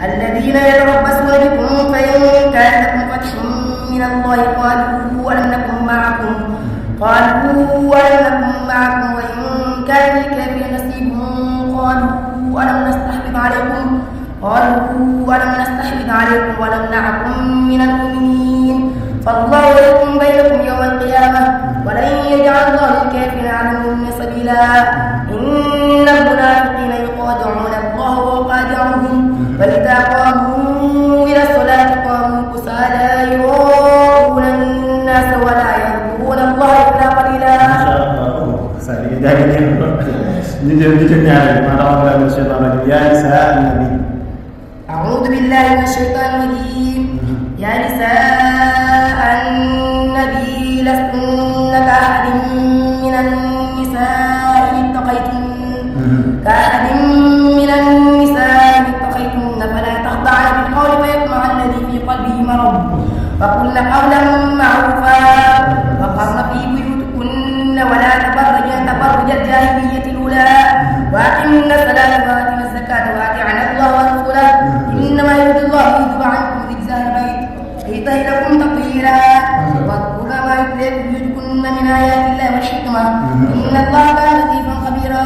الذين يتربصون بكم فإن كان لكم فتح من الله قالوا ألم نكن معكم وإن كان للكافرين نصيب قالوا ألم نستحوذ عليكم ونمنعكم من المؤمنين فالله يحكم بينكم يوم القيامة ولن يجعل الله للكافرين على المؤمنين سبيلا إن المنافقين يخادعون الله وهو خادعهم وإذا قاموا إلى الصلاة قاموا كسالى يراءون الناس ولا يذكرون الله إلا قليلا. ما شاء الله. سألي دائما نجد ما رأى من الشيطان الرجيم. يا نساء النبي. أعوذ بالله من الشيطان الرجيم. يا نساء النبي لستن كأحد من النساء إن اتقيتن فلا تخضعن بالقول فيطمع الذي في قلبه مرض وقلن قولا معروفا وقرن في بيوتكن ولا تبرجن تبرج الجاهلية الأولى وأقمنا الصلاة وآتينا الزكاة وأطعنا الله ورسوله إنما يريد الله ليذهب عنكم رجز البيت ويطهركم تطهيرا واذكرن ما يتلى في بيوتكن من آيات الله والحكمة إن الله كان لطيفا خبيرا.